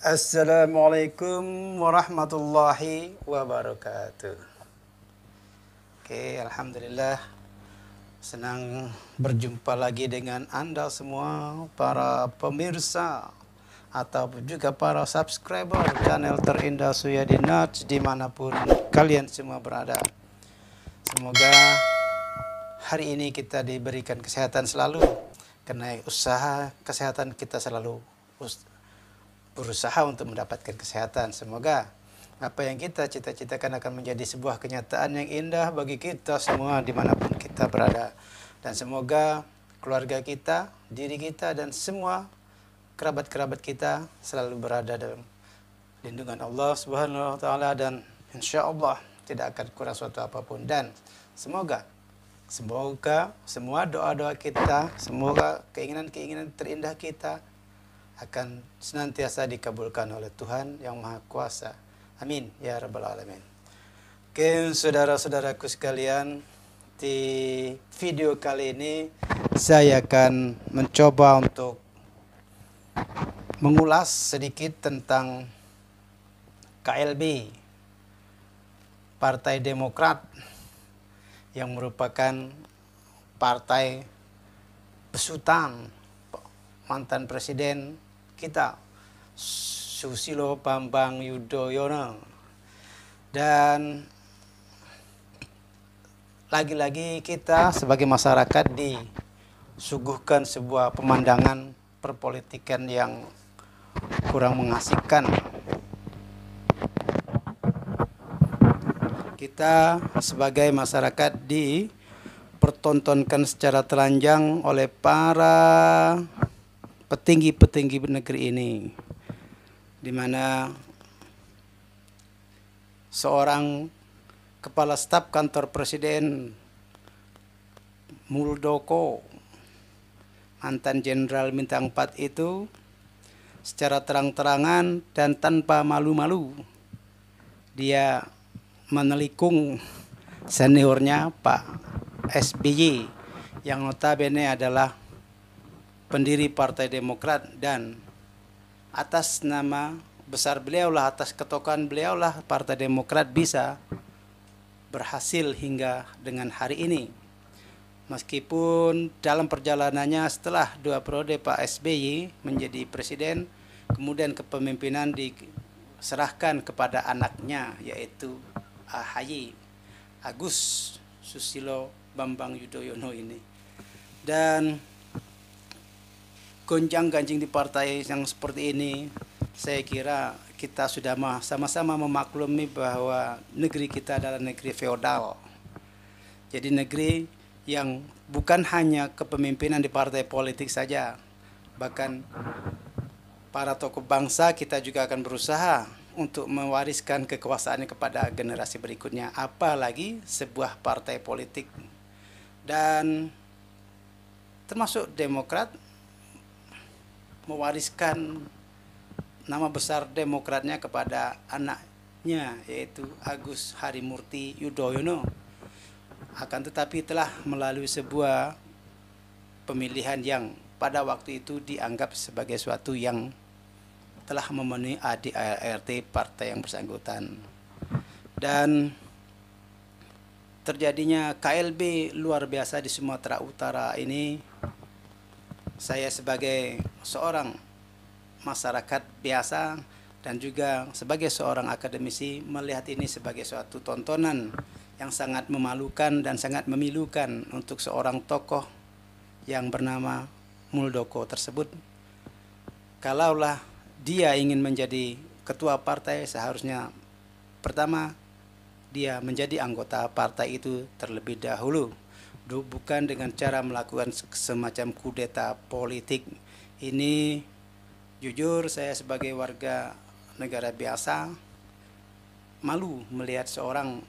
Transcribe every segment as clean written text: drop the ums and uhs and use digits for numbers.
Assalamualaikum warahmatullahi wabarakatuh. Oke, alhamdulillah senang berjumpa lagi dengan Anda semua para pemirsa atau juga para subscriber channel terindah Suyadi Nats dimanapun kalian semua berada. Semoga hari ini kita diberikan kesehatan selalu, karena usaha kesehatan kita selalu berusaha untuk mendapatkan kesehatan. Semoga apa yang kita cita-citakan akan menjadi sebuah kenyataan yang indah bagi kita semua dimanapun kita berada. Dan semoga keluarga kita, diri kita, dan semua kerabat-kerabat kita selalu berada dalam lindungan Allah Subhanahu wa Ta'ala, dan insya Allah tidak akan kurang suatu apapun. Dan semoga semua doa-doa kita, semoga keinginan-keinginan terindah kita akan senantiasa dikabulkan oleh Tuhan yang Maha Kuasa. Amin ya rabbal alamin. Oke, saudara-saudaraku sekalian, di video kali ini saya akan mencoba untuk mengulas sedikit tentang KLB, Partai Demokrat, yang merupakan partai besutan mantan presiden kita Susilo Bambang Yudhoyono. Dan lagi-lagi kita sebagai masyarakat disuguhkan sebuah pemandangan perpolitikan yang kurang mengasihkan. Kita sebagai masyarakat dipertontonkan secara telanjang oleh para petinggi-petinggi negeri ini, di mana seorang kepala staf kantor presiden Muldoko, mantan jenderal bintang 4 itu, secara terang-terangan dan tanpa malu-malu dia menelikung seniornya Pak SBY yang notabene adalah pendiri Partai Demokrat, dan atas nama besar beliaulah, atas ketokohan beliaulah Partai Demokrat bisa berhasil hingga dengan hari ini. Meskipun dalam perjalanannya setelah 2 periode Pak SBY menjadi presiden, kemudian kepemimpinan diserahkan kepada anaknya, yaitu AHY, Agus Susilo Bambang Yudhoyono ini. Dan gonjang-ganjing di partai yang seperti ini, saya kira kita sudah sama-sama memaklumi bahwa negeri kita adalah negeri feodal. Jadi negeri yang bukan hanya kepemimpinan di partai politik saja, bahkan para tokoh bangsa kita juga akan berusaha untuk mewariskan kekuasaannya kepada generasi berikutnya, apalagi sebuah partai politik. Dan termasuk Demokrat mewariskan nama besar Demokratnya kepada anaknya, yaitu Agus Harimurti Yudhoyono. Akan tetapi telah melalui sebuah pemilihan yang pada waktu itu dianggap sebagai suatu yang telah memenuhi ADART partai yang bersangkutan. Dan terjadinya KLB luar biasa di Sumatera Utara ini, saya sebagai seorang masyarakat biasa dan juga sebagai seorang akademisi melihat ini sebagai suatu tontonan yang sangat memalukan dan sangat memilukan untuk seorang tokoh yang bernama Muldoko tersebut. Kalaulah dia ingin menjadi ketua partai, seharusnya pertama dia menjadi anggota partai itu terlebih dahulu, bukan dengan cara melakukan semacam kudeta politik. Ini jujur saya sebagai warga negara biasa malu melihat seorang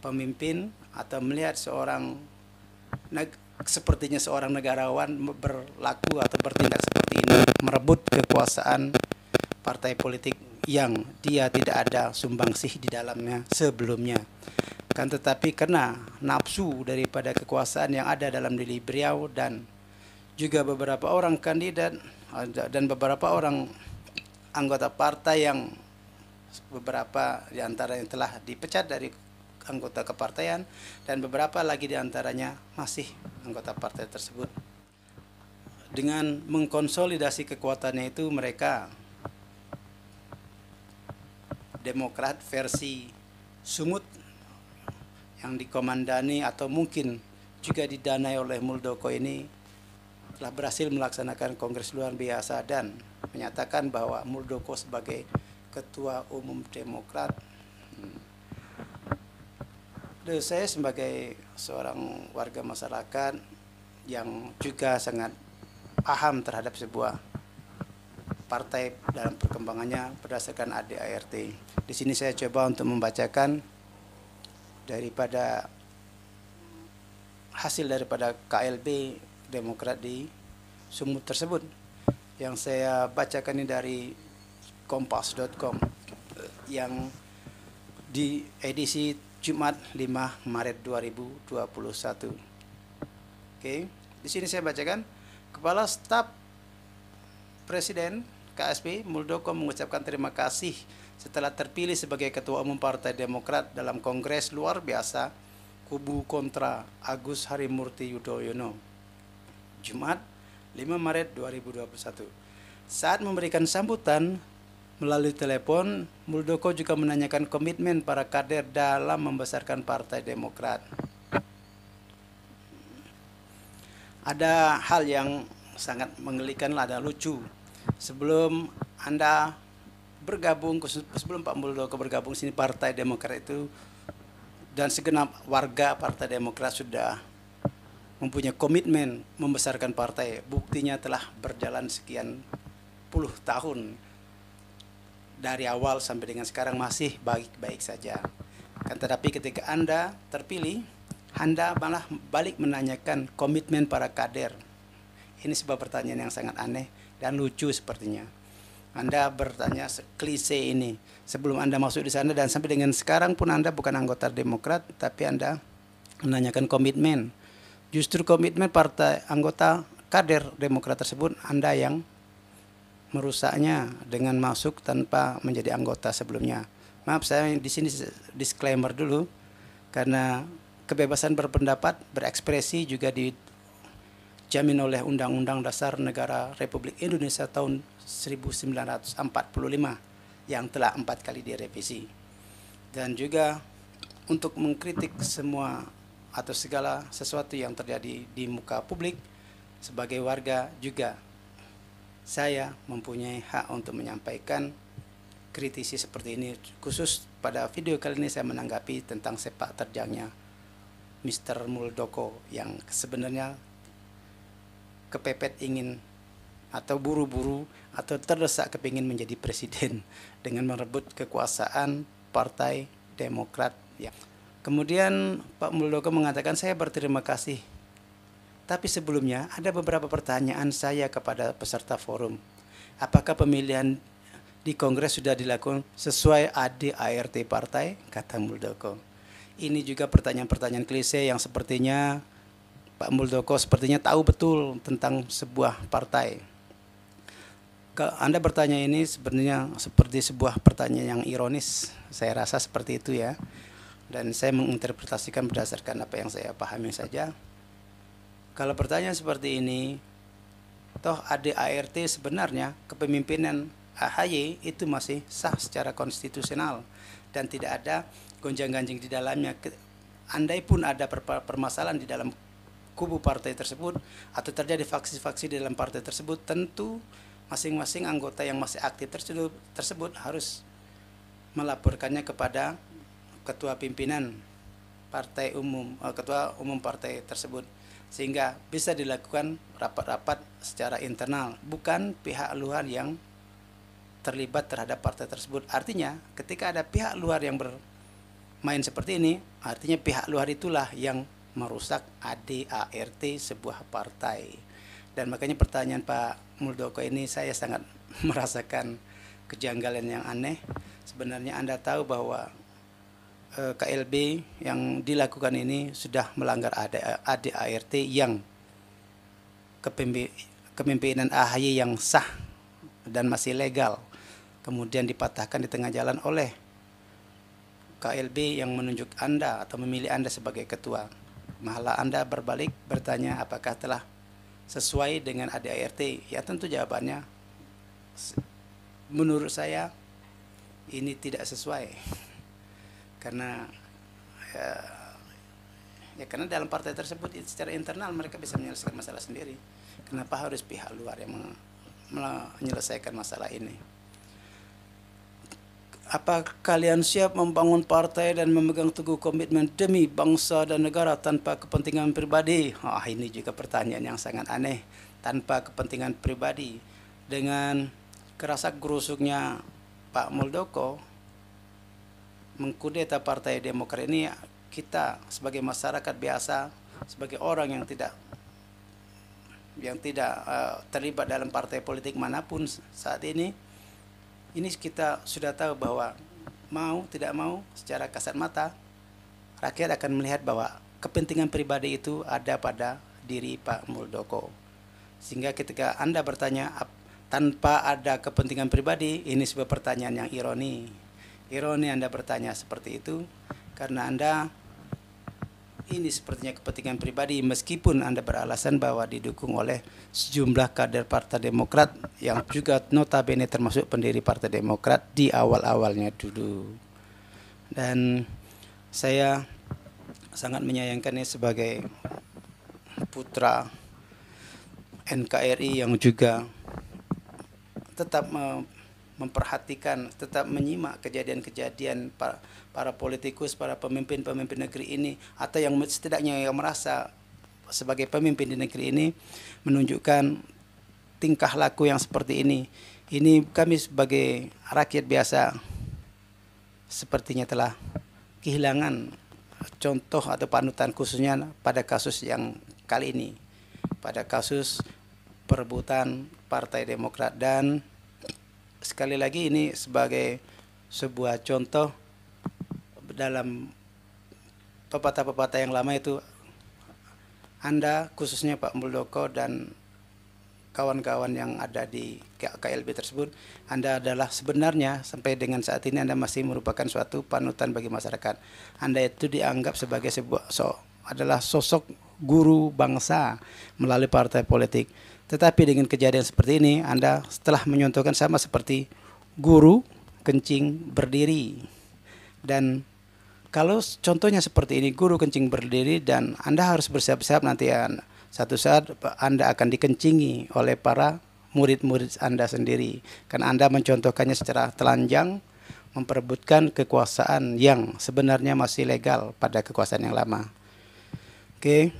pemimpin atau melihat seorang sepertinya seorang negarawan berlaku atau bertindak seperti ini, merebut kekuasaan partai politik yang dia tidak ada sumbangsih di dalamnya sebelumnya. Kan tetapi karena nafsu daripada kekuasaan yang ada dalam diri beliau dan juga beberapa orang kandidat dan beberapa orang anggota partai yang beberapa diantaranya telah dipecat dari anggota kepartaian dan beberapa lagi diantaranya masih anggota partai tersebut. Dengan mengkonsolidasi kekuatannya itu mereka Demokrat versi Sumut yang dikomandani atau mungkin juga didanai oleh Muldoko ini telah berhasil melaksanakan kongres luar biasa dan menyatakan bahwa Muldoko sebagai ketua umum Demokrat. Saya sebagai seorang warga masyarakat yang juga sangat paham terhadap sebuah partai dalam perkembangannya berdasarkan ADART. Di sini saya coba untuk membacakan daripada hasil daripada KLB Demokrat di Sumut tersebut. Yang saya bacakan ini dari kompas.com yang di edisi Jumat 5 Maret 2021. Oke, di sini saya bacakan. Kepala Staf Presiden KSP Muldoko mengucapkan terima kasih setelah terpilih sebagai Ketua Umum Partai Demokrat dalam Kongres Luar Biasa Kubu Kontra Agus Harimurti Yudhoyono, Jumat 5 Maret 2021. Saat memberikan sambutan melalui telepon, Muldoko juga menanyakan komitmen para kader dalam membesarkan Partai Demokrat. Ada hal yang sangat menggelikan, ada lucu. Sebelum Anda bergabung, sebelum Pak Muldoko bergabung sini Partai Demokrat itu dan segenap warga Partai Demokrat sudah mempunyai komitmen membesarkan partai. Buktinya telah berjalan sekian puluh tahun. Dari awal sampai dengan sekarang masih baik-baik saja. Kan tetapi ketika Anda terpilih, Anda malah balik menanyakan komitmen para kader. Ini sebuah pertanyaan yang sangat aneh dan lucu sepertinya. Anda bertanya klise ini sebelum Anda masuk di sana dan sampai dengan sekarang pun Anda bukan anggota Demokrat, tapi Anda menanyakan komitmen. Justru komitmen partai anggota kader Demokrat tersebut Anda yang merusaknya dengan masuk tanpa menjadi anggota sebelumnya. Maaf, saya di sini disclaimer dulu karena kebebasan berpendapat, berekspresi juga dijamin oleh Undang-Undang Dasar Negara Republik Indonesia tahun 1945 yang telah 4 kali direvisi. Dan juga untuk mengkritik semua atau segala sesuatu yang terjadi di muka publik sebagai warga juga saya mempunyai hak untuk menyampaikan kritisi seperti ini. Khusus pada video kali ini saya menanggapi tentang sepak terjangnya Mr. Muldoko yang sebenarnya kepepet ingin atau buru-buru atau terdesak kepingin menjadi presiden dengan merebut kekuasaan Partai Demokrat. Ya. Kemudian Pak Muldoko mengatakan saya berterima kasih. Tapi sebelumnya ada beberapa pertanyaan saya kepada peserta forum. Apakah pemilihan di Kongres sudah dilakukan sesuai ADART partai? Kata Muldoko. Ini juga pertanyaan-pertanyaan klise yang sepertinya Pak Muldoko sepertinya tahu betul tentang sebuah partai. Anda bertanya ini sebenarnya seperti sebuah pertanyaan yang ironis. Saya rasa seperti itu ya. Dan saya menginterpretasikan berdasarkan apa yang saya pahami saja. Kalau pertanyaan seperti ini, toh ADART sebenarnya kepemimpinan AHY itu masih sah secara konstitusional dan tidak ada gonjang-ganjing di dalamnya. Andai pun ada permasalahan di dalam kubu partai tersebut atau terjadi faksi-faksi di dalam partai tersebut, tentu masing-masing anggota yang masih aktif tersebut harus melaporkannya kepada ketua pimpinan partai umum, ketua umum partai tersebut. Sehingga bisa dilakukan rapat-rapat secara internal, bukan pihak luar yang terlibat terhadap partai tersebut. Artinya ketika ada pihak luar yang bermain seperti ini, artinya pihak luar itulah yang merusak ADART sebuah partai. Dan makanya pertanyaan Pak Muldoko ini saya sangat merasakan kejanggalan yang aneh. Sebenarnya Anda tahu bahwa KLB yang dilakukan ini sudah melanggar ADART yang kepemimpinan AHY yang sah dan masih legal, kemudian dipatahkan di tengah jalan oleh KLB yang menunjuk Anda atau memilih Anda sebagai ketua. Malah Anda berbalik bertanya apakah telah sesuai dengan ADART. Ya tentu jawabannya, menurut saya ini tidak sesuai. Karena karena dalam partai tersebut secara internal mereka bisa menyelesaikan masalah sendiri. Kenapa harus pihak luar yang menyelesaikan masalah ini? Apa kalian siap membangun partai dan memegang teguh komitmen demi bangsa dan negara tanpa kepentingan pribadi? Ini juga pertanyaan yang sangat aneh. Tanpa kepentingan pribadi. Dengan kerasak gerusuknya Pak Muldoko mengkudeta Partai Demokrat ini, kita sebagai masyarakat biasa, sebagai orang yang tidak terlibat dalam partai politik manapun saat ini kita sudah tahu bahwa mau tidak mau secara kasat mata rakyat akan melihat bahwa kepentingan pribadi itu ada pada diri Pak Muldoko. Sehingga ketika Anda bertanya tanpa ada kepentingan pribadi, ini sebuah pertanyaan yang ironi. Ironi Anda bertanya seperti itu karena Anda ini sepertinya kepentingan pribadi, meskipun Anda beralasan bahwa didukung oleh sejumlah kader Partai Demokrat yang juga notabene termasuk pendiri Partai Demokrat di awal-awalnya dulu. Dan saya sangat menyayangkannya sebagai putra NKRI yang juga tetap memperhatikan, tetap menyimak kejadian-kejadian para politikus, para pemimpin-pemimpin negeri ini, atau yang setidaknya yang merasa sebagai pemimpin di negeri ini menunjukkan tingkah laku yang seperti ini. Ini kami sebagai rakyat biasa sepertinya telah kehilangan contoh atau panutan, khususnya pada kasus yang kali ini, pada kasus perebutan Partai Demokrat. Dan sekali lagi ini sebagai sebuah contoh dalam pepatah-pepatah yang lama itu, Anda khususnya Pak Muldoko dan kawan-kawan yang ada di KLB tersebut, Anda adalah sebenarnya sampai dengan saat ini Anda masih merupakan suatu panutan bagi masyarakat. Anda itu dianggap sebagai adalah sosok guru bangsa melalui partai politik. Tetapi dengan kejadian seperti ini, Anda setelah menyontohkan sama seperti guru kencing berdiri. Dan kalau contohnya seperti ini, guru kencing berdiri, dan Anda harus bersiap-siap nanti satu saat Anda akan dikencingi oleh para murid-murid Anda sendiri. Karena Anda mencontohkannya secara telanjang, memperebutkan kekuasaan yang sebenarnya masih legal pada kekuasaan yang lama. Oke,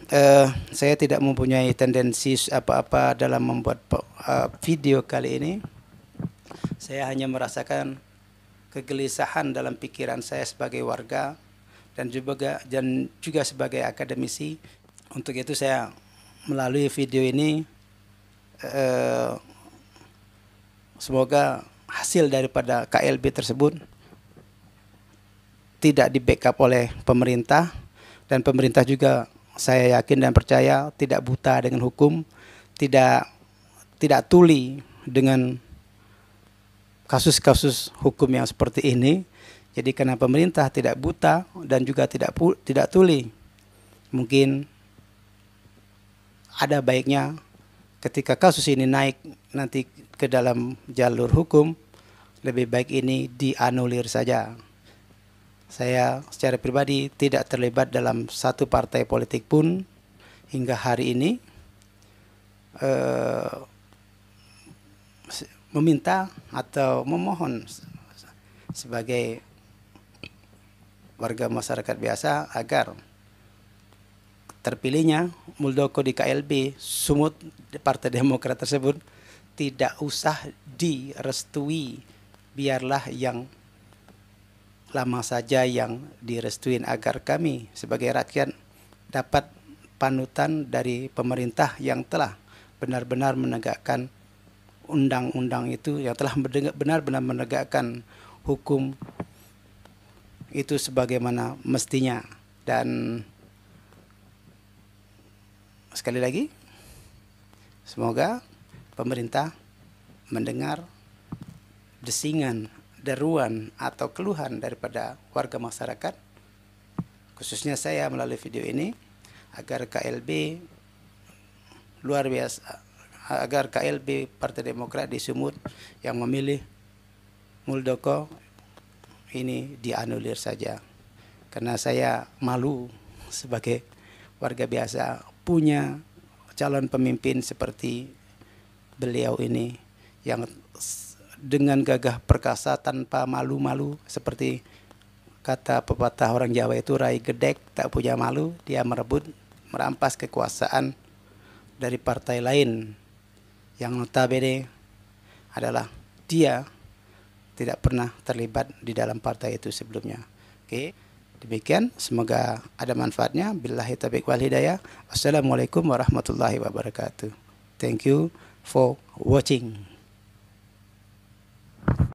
saya tidak mempunyai tendensi apa-apa dalam membuat video kali ini. Saya hanya merasakan kegelisahan dalam pikiran saya sebagai warga dan juga sebagai akademisi. Untuk itu saya melalui video ini semoga hasil daripada KLB tersebut tidak di-backup oleh pemerintah, dan pemerintah juga saya yakin dan percaya tidak buta dengan hukum, tidak tuli dengan kasus-kasus hukum yang seperti ini. Jadi karena pemerintah tidak buta dan juga tidak tuli, mungkin ada baiknya ketika kasus ini naik nanti ke dalam jalur hukum, lebih baik ini dianulir saja. Saya secara pribadi tidak terlibat dalam satu partai politik pun hingga hari ini. Meminta atau memohon sebagai warga masyarakat biasa agar terpilihnya Muldoko di KLB sumut Partai Demokrat tersebut tidak usah direstui, biarlah yang lama saja yang direstuin, agar kami sebagai rakyat dapat panutan dari pemerintah yang telah benar-benar menegakkan undang-undang itu, yang telah benar-benar menegakkan hukum itu sebagaimana mestinya. Dan sekali lagi, semoga pemerintah mendengar desingan, deruan atau keluhan daripada warga masyarakat, khususnya saya melalui video ini, agar KLB luar biasa, agar KLB Partai Demokrat di Sumut yang memilih Muldoko ini dianulir saja. Karena saya malu sebagai warga biasa punya calon pemimpin seperti beliau ini yang dengan gagah perkasa tanpa malu-malu, seperti kata pepatah orang Jawa itu, rai gedek tak punya malu, dia merampas kekuasaan dari partai lain yang notabene adalah dia tidak pernah terlibat di dalam partai itu sebelumnya. Oke, demikian, semoga ada manfaatnya. Billahi taufiq wal hidayah. Wassalamualaikum warahmatullahi wabarakatuh. Thank you for watching.